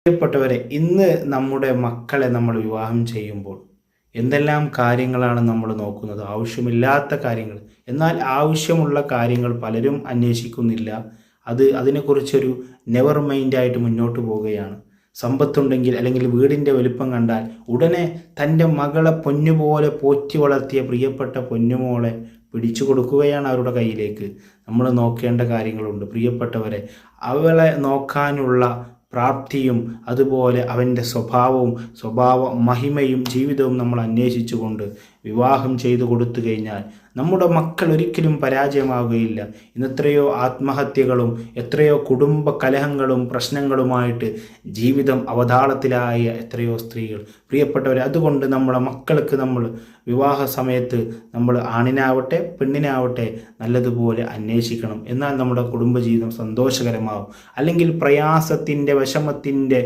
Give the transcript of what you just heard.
പ്രിയപ്പെട്ടവരെ, ഇന്ന് നമ്മുടെ മക്കളെ നമ്മൾ വിവാഹം ചെയ്യുമ്പോൾ എന്തെല്ലാം കാര്യങ്ങളാണ് നമ്മൾ നോക്കുന്നത്? ആവശ്യമില്ലാത്ത കാര്യങ്ങൾ. എന്നാൽ ആവശ്യമുള്ള കാര്യങ്ങൾ പലരും അന്വേഷിക്കുന്നില്ല. അതിനെക്കുറിച്ചൊരു നെവർ മൈൻഡായിട്ട് മുന്നോട്ട് പോവുകയാണ്. സമ്പത്തുണ്ടെങ്കിൽ അല്ലെങ്കിൽ വീടിൻ്റെ വലിപ്പം കണ്ടാൽ ഉടനെ തൻ്റെ മകളെ പൊന്നുപോലെ പോറ്റി വളർത്തിയ പ്രിയപ്പെട്ട പൊന്നുമോളെ പിടിച്ചു കൊടുക്കുകയാണ് അവരുടെ കയ്യിലേക്ക്. നമ്മൾ നോക്കേണ്ട കാര്യങ്ങളുണ്ട് പ്രിയപ്പെട്ടവരെ. അവളെ നോക്കാനുള്ള പ്രാപ്തിയും അതുപോലെ അവൻ്റെ സ്വഭാവ മഹിമയും ജീവിതവും നമ്മൾ അന്വേഷിച്ചുകൊണ്ട് വിവാഹം ചെയ്തു കൊടുത്തു കഴിഞ്ഞാൽ നമ്മുടെ മക്കൾ ഒരിക്കലും പരാജയമാവുകയില്ല. ഇന്ന് എത്രയോ ആത്മഹത്യകളും എത്രയോ കുടുംബ കലഹങ്ങളും പ്രശ്നങ്ങളുമായിട്ട് ജീവിതം അവതാളത്തിലായ എത്രയോ സ്ത്രീകൾ. പ്രിയപ്പെട്ടവരെ, അതുകൊണ്ട് നമ്മുടെ മക്കൾക്ക് നമ്മൾ വിവാഹ സമയത്ത് നമ്മൾ ആണിനാവട്ടെ പെണ്ണിനാവട്ടെ നല്ലതുപോലെ അന്വേഷിക്കണം. എന്നാൽ നമ്മുടെ കുടുംബജീവിതം സന്തോഷകരമാവും. അല്ലെങ്കിൽ പ്രയാസത്തിൻ്റെ വിഷമത്തിൻ്റെ